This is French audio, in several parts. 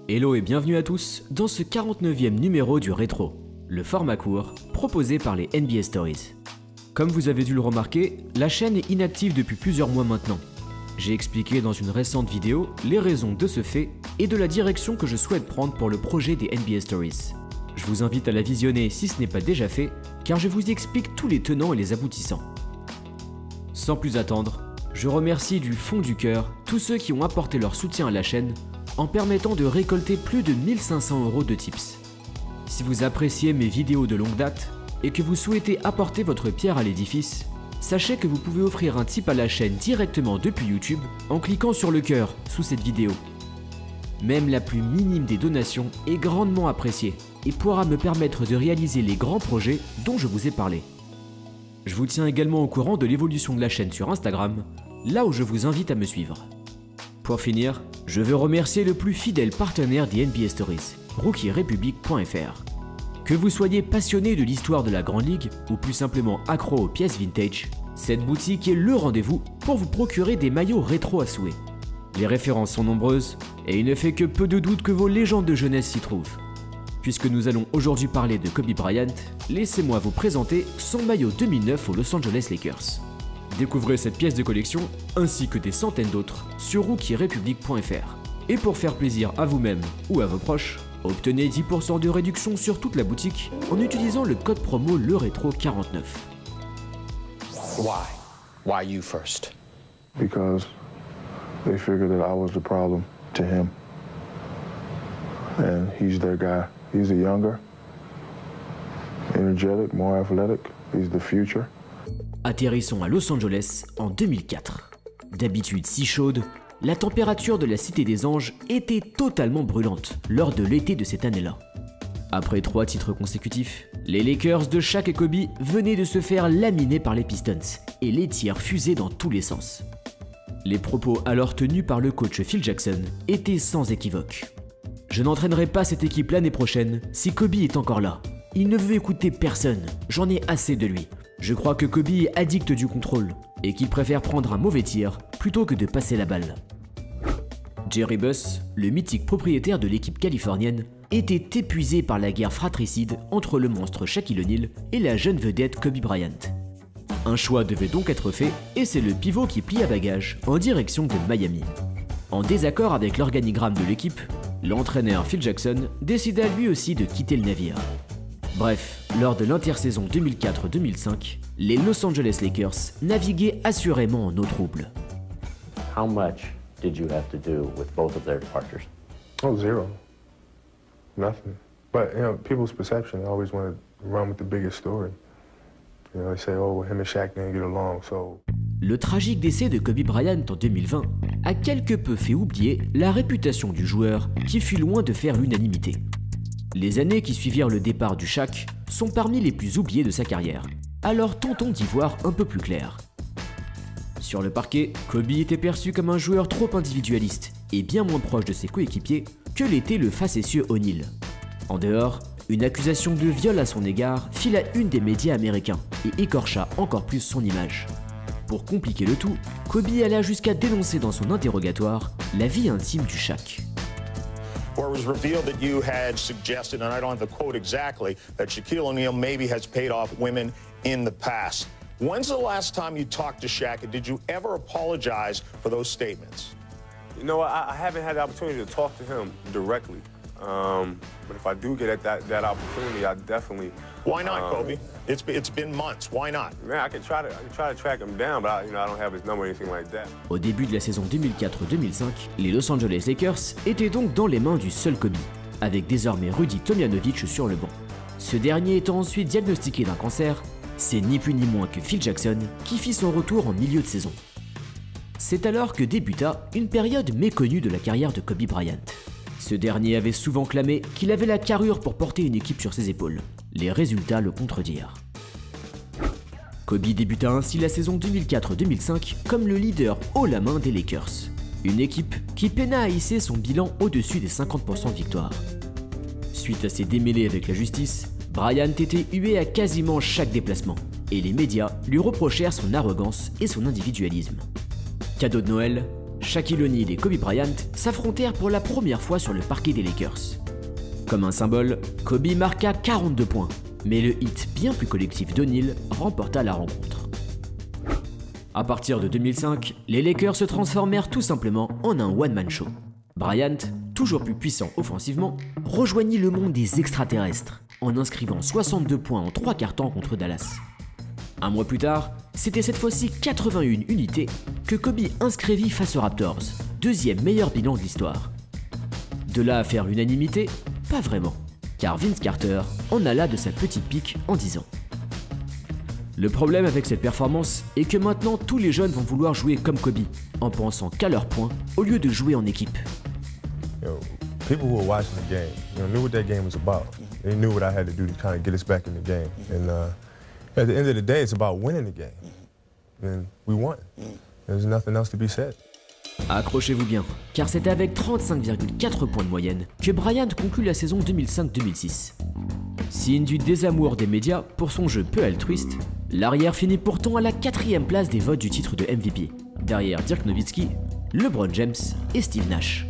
Hello et bienvenue à tous dans ce 49e numéro du Rétro, le format court proposé par les NBA Stories. Comme vous avez dû le remarquer, la chaîne est inactive depuis plusieurs mois maintenant. J'ai expliqué dans une récente vidéo les raisons de ce fait et de la direction que je souhaite prendre pour le projet des NBA Stories. Je vous invite à la visionner si ce n'est pas déjà fait, car je vous explique tous les tenants et les aboutissants. Sans plus attendre, je remercie du fond du cœur tous ceux qui ont apporté leur soutien à la chaîne en permettant de récolter plus de 1500 € de tips. Si vous appréciez mes vidéos de longue date et que vous souhaitez apporter votre pierre à l'édifice, sachez que vous pouvez offrir un tip à la chaîne directement depuis YouTube en cliquant sur le cœur sous cette vidéo. Même la plus minime des donations est grandement appréciée et pourra me permettre de réaliser les grands projets dont je vous ai parlé. Je vous tiens également au courant de l'évolution de la chaîne sur Instagram, là où je vous invite à me suivre. Pour finir, je veux remercier le plus fidèle partenaire des NBA Stories, RookieRepublic.fr. Que vous soyez passionné de l'histoire de la Grande Ligue ou plus simplement accro aux pièces vintage, cette boutique est le rendez-vous pour vous procurer des maillots rétro à souhait. Les références sont nombreuses et il ne fait que peu de doute que vos légendes de jeunesse s'y trouvent. Puisque nous allons aujourd'hui parler de Kobe Bryant, laissez-moi vous présenter son maillot 2009 aux Los Angeles Lakers. Découvrez cette pièce de collection ainsi que des centaines d'autres sur RookieRepublic.fr. Et pour faire plaisir à vous-même ou à vos proches, obtenez 10% de réduction sur toute la boutique en utilisant le code promo LERETRO49. Why? Why you first? Because they figured that I was the problem to him. And he's their guy. He's a younger, energetic, more athletic. He's the future. Atterrissons à Los Angeles en 2004. D'habitude si chaude, la température de la Cité des Anges était totalement brûlante lors de l'été de cette année-là. Après 3 titres consécutifs, les Lakers de Shaq et Kobe venaient de se faire laminer par les Pistons et les tirs fusaient dans tous les sens. Les propos alors tenus par le coach Phil Jackson étaient sans équivoque. Je n'entraînerai pas cette équipe l'année prochaine si Kobe est encore là. Il ne veut écouter personne, j'en ai assez de lui. Je crois que Kobe est addict du contrôle et qu'il préfère prendre un mauvais tir plutôt que de passer la balle. Jerry Buss, le mythique propriétaire de l'équipe californienne, était épuisé par la guerre fratricide entre le monstre Shaquille O'Neal et la jeune vedette Kobe Bryant. Un choix devait donc être fait et c'est le pivot qui plia bagages en direction de Miami. En désaccord avec l'organigramme de l'équipe, l'entraîneur Phil Jackson décida lui aussi de quitter le navire. Bref, lors de l'intersaison 2004-2005, les Los Angeles Lakers naviguaient assurément en eau trouble. How much did you have to do with both of their departures? Oh, zero. Nothing. But, you know, people's perception, they always want to run with the biggest story. You know, they say, oh, him and Shaq didn't get along, so... Le tragique décès de Kobe Bryant en 2020 a quelque peu fait oublier la réputation du joueur qui fut loin de faire l'unanimité. Les années qui suivirent le départ du Shaq sont parmi les plus oubliées de sa carrière, alors tentons d'y voir un peu plus clair. Sur le parquet, Kobe était perçu comme un joueur trop individualiste et bien moins proche de ses coéquipiers que l'était le facétieux O'Neal. En dehors, une accusation de viol à son égard fit la une des médias américains et écorcha encore plus son image. Pour compliquer le tout, Kobe alla jusqu'à dénoncer dans son interrogatoire la vie intime du Shaq. Where it was revealed that you had suggested, and I don't have the quote exactly, that Shaquille O'Neal maybe has paid off women in the past. When's the last time you talked to Shaq, and did you ever apologize for those statements? You know, I haven't had the opportunity to talk to him directly. But if I do get that opportunity, I definitely... Why not, Kobe? It's been months. Why not? Man, I can try to track him down, but I don't have his number or anything like that. Au début de la saison 2004-2005, les Los Angeles Lakers étaient donc dans les mains du seul Kobe, avec désormais Rudy Tomjanovic sur le banc. Ce dernier étant ensuite diagnostiqué d'un cancer, c'est ni plus ni moins que Phil Jackson qui fit son retour en milieu de saison. C'est alors que débuta une période méconnue de la carrière de Kobe Bryant. Ce dernier avait souvent clamé qu'il avait la carrure pour porter une équipe sur ses épaules. Les résultats le contredirent. Kobe débuta ainsi la saison 2004-2005 comme le leader haut la main des Lakers. Une équipe qui peina à hisser son bilan au-dessus des 50% de victoires. Suite à ses démêlés avec la justice, Bryant était hué à quasiment chaque déplacement, et les médias lui reprochèrent son arrogance et son individualisme. Cadeau de Noël, Shaquille O'Neal et Kobe Bryant s'affrontèrent pour la première fois sur le parquet des Lakers. Comme un symbole, Kobe marqua 42 points, mais le hit bien plus collectif d'O'Neal remporta la rencontre. À partir de 2005, les Lakers se transformèrent tout simplement en un one-man show. Bryant, toujours plus puissant offensivement, rejoignit le monde des extraterrestres en inscrivant 62 points en 3 quarts temps contre Dallas. Un mois plus tard, c'était cette fois-ci 81 unités que Kobe inscrivit face aux Raptors, deuxième meilleur bilan de l'histoire. De là à faire l'unanimité, pas vraiment, car Vince Carter en alla de sa petite pique en 10 ans. Le problème avec cette performance est que maintenant tous les jeunes vont vouloir jouer comme Kobe, en pensant qu'à leur point, au lieu de jouer en équipe. People who were watching the game, knew what that game was about. They knew what I had to do to kind of get us back in the game. And at the end of the day, it's about winning the game. And we won. There's nothing else to be said. Accrochez-vous bien, car c'est avec 35,4 points de moyenne que Bryant conclut la saison 2005-2006. Signe du désamour des médias pour son jeu peu altruiste, l'arrière finit pourtant à la 4e place des votes du titre de MVP, derrière Dirk Nowitzki, LeBron James et Steve Nash.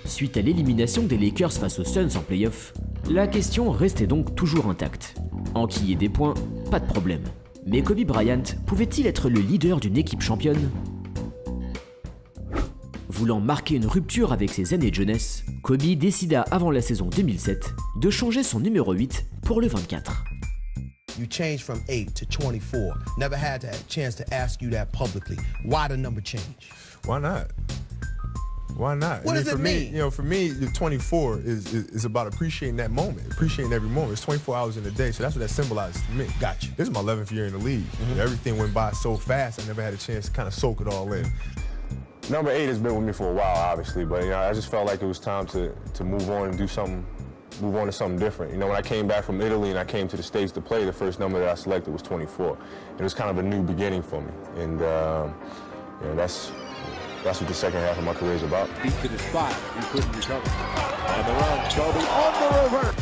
Suite à l'élimination des Lakers face aux Suns en play-off, la question restait donc toujours intacte. Enquiller des points, pas de problème. Mais Kobe Bryant pouvait-il être le leader d'une équipe championne ? Voulant marquer une rupture avec ses années de jeunesse, Kobe décida avant la saison 2007 de changer son numéro 8 pour le 24. You changed from 8 to 24. Never had a chance to ask you that publicly. Why the number change? Why not? Why not? What does it mean? For me, the 24 is about appreciating that moment, appreciating every moment. It's 24 hours in a day, so that's what that symbolizes to me. Gotcha. This is my 11th year in the league. Everything went by so fast, I never had a chance to kind of soak it all in. Number 8 has been with me for a while, obviously, but I just felt like it was time to move on and do something, move on to something different. When I came back from Italy and I came to the States to play, the first number that I selected was 24. It was kind of a new beginning for me, and that's what the second half of my career is about. Deep to the spot, he couldn't recover. On the run, Kobe on the river.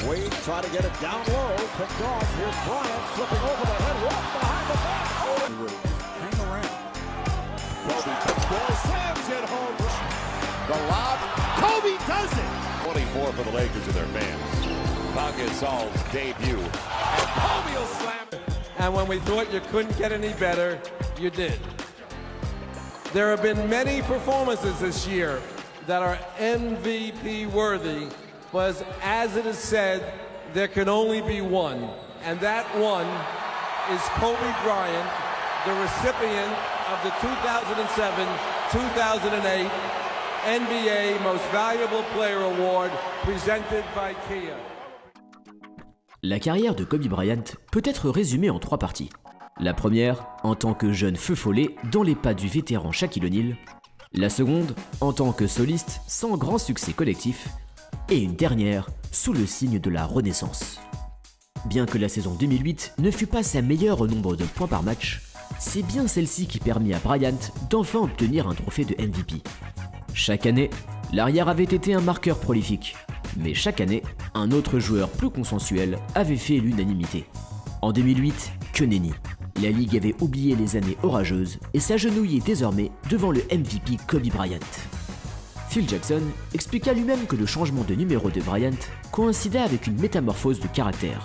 Wade trying to get it down low, picked off. Here's Bryant flipping over the head, walk behind the back. Oh, hang around. Kobe picks ball, slams it home. The lob, Kobe does it. 24 for the Lakers and their fans. Pau Gasol's debut, and Kobe will slam it. And when we thought you couldn't get any better, you did. There have been many performances this year that are MVP worthy, but as it is said, there can only be one. And that one is Kobe Bryant, the recipient of the 2007-2008 NBA Most Valuable Player Award presented by Kia. La carrière de Kobe Bryant peut être résumée en 3 parties. La première, en tant que jeune feu follet dans les pas du vétéran Shaquille O'Neal. La seconde, en tant que soliste sans grand succès collectif. Et une dernière, sous le signe de la Renaissance. Bien que la saison 2008 ne fut pas sa meilleure au nombre de points par match, c'est bien celle-ci qui permit à Bryant d'enfin obtenir un trophée de MVP. Chaque année, l'arrière avait été un marqueur prolifique, mais chaque année, un autre joueur plus consensuel avait fait l'unanimité. En 2008, que nenni. La Ligue avait oublié les années orageuses et s'agenouillait désormais devant le MVP Kobe Bryant. Phil Jackson expliqua lui-même que le changement de numéro de Bryant coïncidait avec une métamorphose de caractère.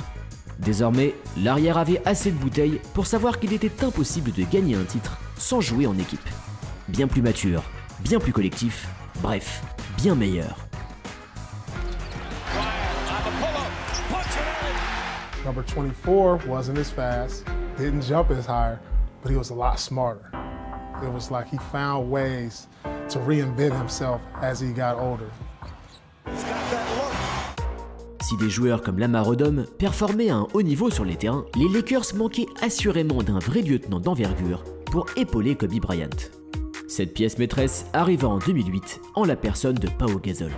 Désormais, l'arrière avait assez de bouteilles pour savoir qu'il était impossible de gagner un titre sans jouer en équipe. Bien plus mature, bien plus collectif, bref, bien meilleur. Number 24 wasn't as fast, didn't jump as high, but he was a lot smarter. It was like he found ways to reinvent himself as he got older. Si des joueurs comme Lamar Odom performaient à un haut niveau sur les terrains, les Lakers manquaient assurément d'un vrai lieutenant d'envergure pour épauler Kobe Bryant. Cette pièce maîtresse arriva en 2008 en la personne de Pau Gasol.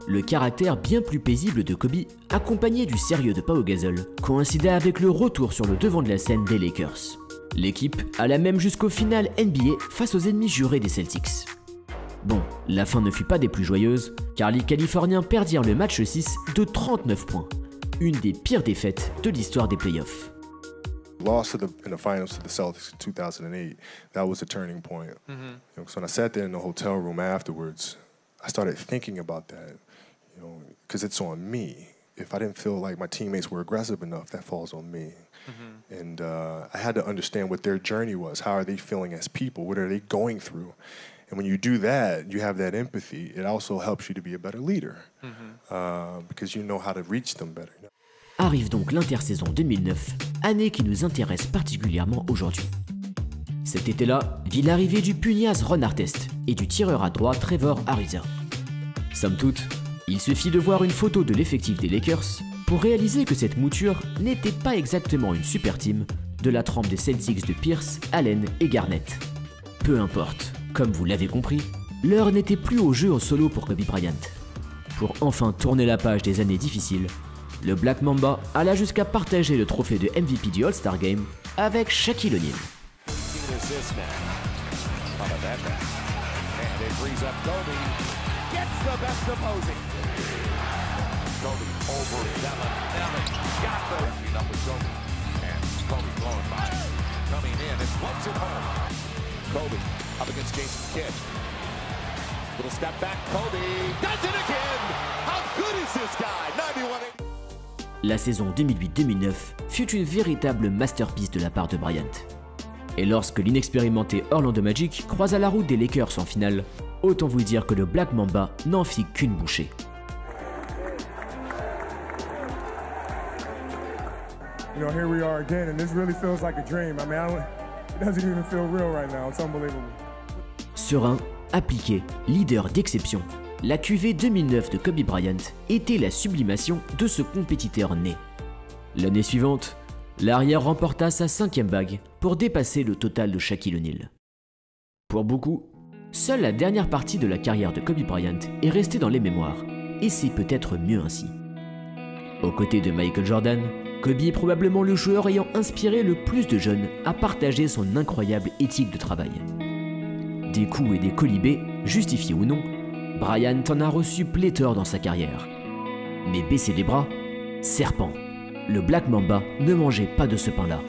Le caractère bien plus paisible de Kobe, accompagné du sérieux de Pau Gasol, coïncidait avec le retour sur le devant de la scène des Lakers. L'équipe alla même jusqu'au final NBA face aux ennemis jurés des Celtics. Bon, la fin ne fut pas des plus joyeuses, car les Californiens perdirent le match 6 de 39 points, une des pires défaites de l'histoire des playoffs. loss in the finals to the Celtics in 2008, that was a turning point. So when I sat there in the hotel room afterwards, I started thinking about that, because it's on me. If I didn't feel like my teammates were aggressive enough, that falls on me. And I had to understand what their journey was. How are they feeling as people? What are they going through? And when you do that, you have that empathy. It also helps you to be a better leader because you know how to reach them better. Arrive donc l'intersaison 2009, année qui nous intéresse particulièrement aujourd'hui. Cet été-là vit l'arrivée du pugnace Ron Artest et du tireur à droit Trevor Ariza. Somme toute, il suffit de voir une photo de l'effectif des Lakers pour réaliser que cette mouture n'était pas exactement une super team de la trempe des Celtics de Pierce, Allen et Garnett. Peu importe, comme vous l'avez compris, l'heure n'était plus au jeu en solo pour Kobe Bryant. Pour enfin tourner la page des années difficiles, le Black Mamba alla jusqu'à partager le trophée de MVP du All-Star Game avec Shaquille O'Neal. Kobe up against Jason Kidd. Little step back, Kobe does it again! How good is this guy? 91. La saison 2008-2009 fut une véritable masterpiece de la part de Bryant. Et lorsque l'inexpérimenté Orlando Magic croisa la route des Lakers en finale, autant vous dire que le Black Mamba n'en fit qu'une bouchée. Here we are again, and this really feels like a dream. I mean, it doesn't even feel real right now. It's unbelievable. Serein, appliqué, leader d'exception, la QV 2009 de Kobe Bryant était la sublimation de ce compétiteur né. L'année suivante, l'arrière remporta sa 5e bague pour dépasser le total de Shaquille O'Neal. Pour beaucoup, seule la dernière partie de la carrière de Kobe Bryant est restée dans les mémoires, et c'est peut-être mieux ainsi. Aux côtés de Michael Jordan, Kobe est probablement le joueur ayant inspiré le plus de jeunes à partager son incroyable éthique de travail. Des coups et des colibés, justifiés ou non, Bryant en a reçu pléthore dans sa carrière. Mais baisser les bras, serpent. Le Black Mamba ne mangeait pas de ce pain-là.